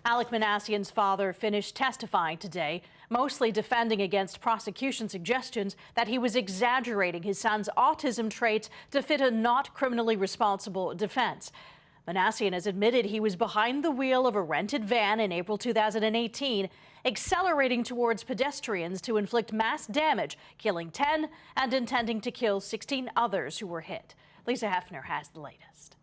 Alek Minassian's father finished testifying today, mostly defending against prosecution suggestions that he was exaggerating his son's autism traits to fit a not criminally responsible defense. Minassian has admitted he was behind the wheel of a rented van in April 2018, accelerating towards pedestrians to inflict mass damage, killing 10 and intending to kill 16 others who were hit. Lisa Hepfner has the latest.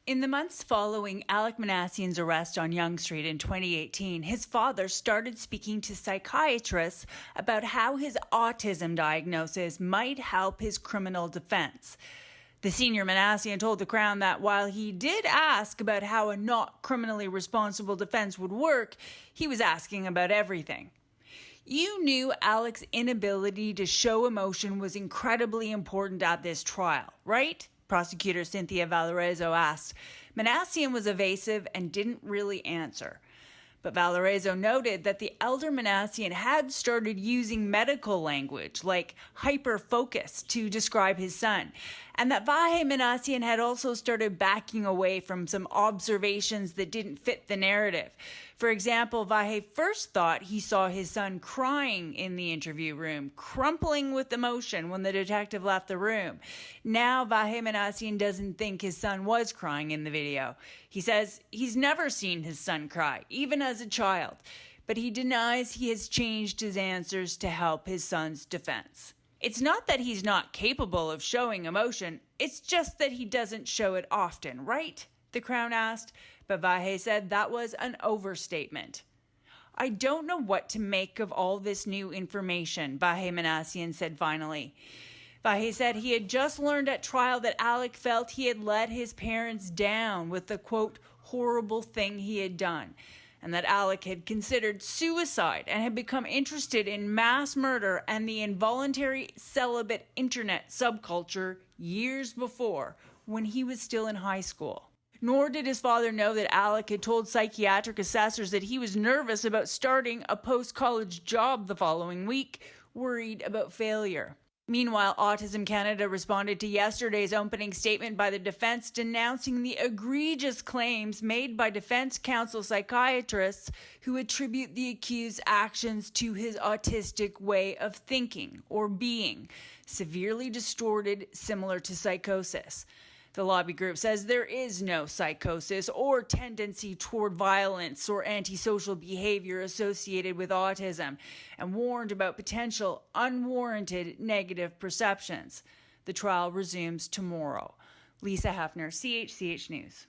In the months following Alek Minassian's arrest on Yonge Street in 2018, his father started speaking to psychiatrists about how his autism diagnosis might help his criminal defense. The senior Minassian told the Crown that while he did ask about how a not criminally responsible defense would work, he was asking about everything. You knew Alek's inability to show emotion was incredibly important at this trial, right? Prosecutor Cynthia Valarezo asked. Minassian was evasive and didn't really answer. But Valarezo noted that the elder Minassian had started using medical language like hyper-focus to describe his son, and that Vahe Minassian had also started backing away from some observations that didn't fit the narrative. For example, Vahe first thought he saw his son crying in the interview room, crumpling with emotion when the detective left the room. Now Vahe Minassian doesn't think his son was crying in the video. He says he's never seen his son cry, even as a child, but he denies he has changed his answers to help his son's defense. It's not that he's not capable of showing emotion, it's just that he doesn't show it often, right? The Crown asked, but Vahe said that was an overstatement. I don't know what to make of all this new information, Vahe Minassian said finally. Vahe said he had just learned at trial that Alek felt he had let his parents down with the, quote, horrible thing he had done, and that Alek had considered suicide and had become interested in mass murder and the involuntary celibate internet subculture years before, when he was still in high school. Nor did his father know that Alek had told psychiatric assessors that he was nervous about starting a post-college job the following week, worried about failure. Meanwhile, Autism Canada responded to yesterday's opening statement by the defense denouncing the egregious claims made by defense counsel psychiatrists who attribute the accused's actions to his autistic way of thinking or being, severely distorted, similar to psychosis. The lobby group says there is no psychosis or tendency toward violence or antisocial behavior associated with autism, and warned about potential unwarranted negative perceptions. The trial resumes tomorrow. Lisa Hepfner, CHCH News.